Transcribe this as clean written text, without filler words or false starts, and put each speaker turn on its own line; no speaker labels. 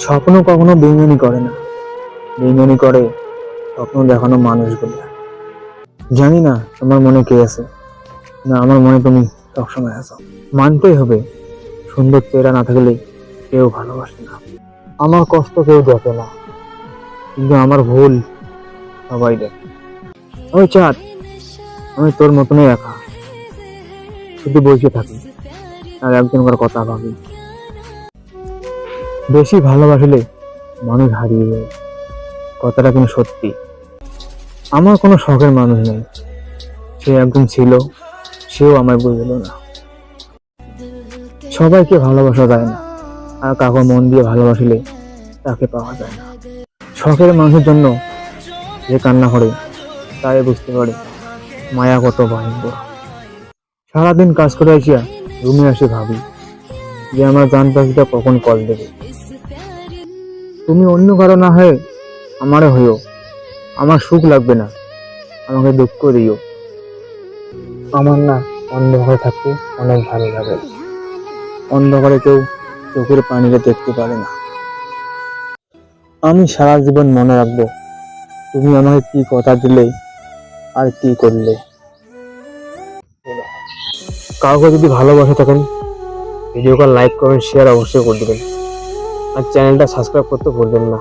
স্বপ্ন কখনো বেইমানি করে না, বেইমানি করে স্বপ্ন দেখানো মানুষগুলো। জানি না তোমার মনে কে আছে, না আমার মনে তুমি সবসময় আছো। মানতেই হবে, সুন্দর চেহারা না থাকলে কেউ ভালোবাসে না। আমার কষ্ট কেউ দেখে না, কিন্তু আমার ভুল সবাই দেখে। আমি চাঁদ, আমি তোর মতনই একা, শুধু বসে থাকি আর একজনকার কথা ভাবি। বেশি ভালোবাসলে মানুষ হারিয়ে যায়, কথাটা কিন্তু সত্যি। আমার কোনো শখের মানুষ নেই, সে একজন ছিল, সেও আমায় বুঝলো না। সবাইকে ভালোবাসা যায় না, আর কাউকে মন দিয়ে ভালোবাসলে তাকে পাওয়া যায় না। শখের মানুষের জন্য যে কান্না করে তাই বুঝতে পারে মায়া কত ভয়ঙ্কর। সারাদিন কাজ করে আসিয়া রুমে আসে ভাবি যে আমার জান পাখিটা কখন কল দেবে। তুমি অন্য কারো না হয়ে আমারে হইও, আমার সুখ লাগবে না, আমাকে দুঃখ দিও। আমার না অন্ধকারে থাকতে অনেক ভালো লাগে। অন্ধকারে কেউ চোখের পানিকে দেখতে পারে না। আমি সারা জীবন মনে রাখবো তুমি আমাকে কি কথা দিলে আর কি করলে। কাউকে যদি ভালোবাসা থাকেন, ভিডিওটা লাইক কমেন্ট শেয়ার অবশ্যই করে দেবেন, আর চ্যানেলটা সাবস্ক্রাইব করতে ভুলবেন না।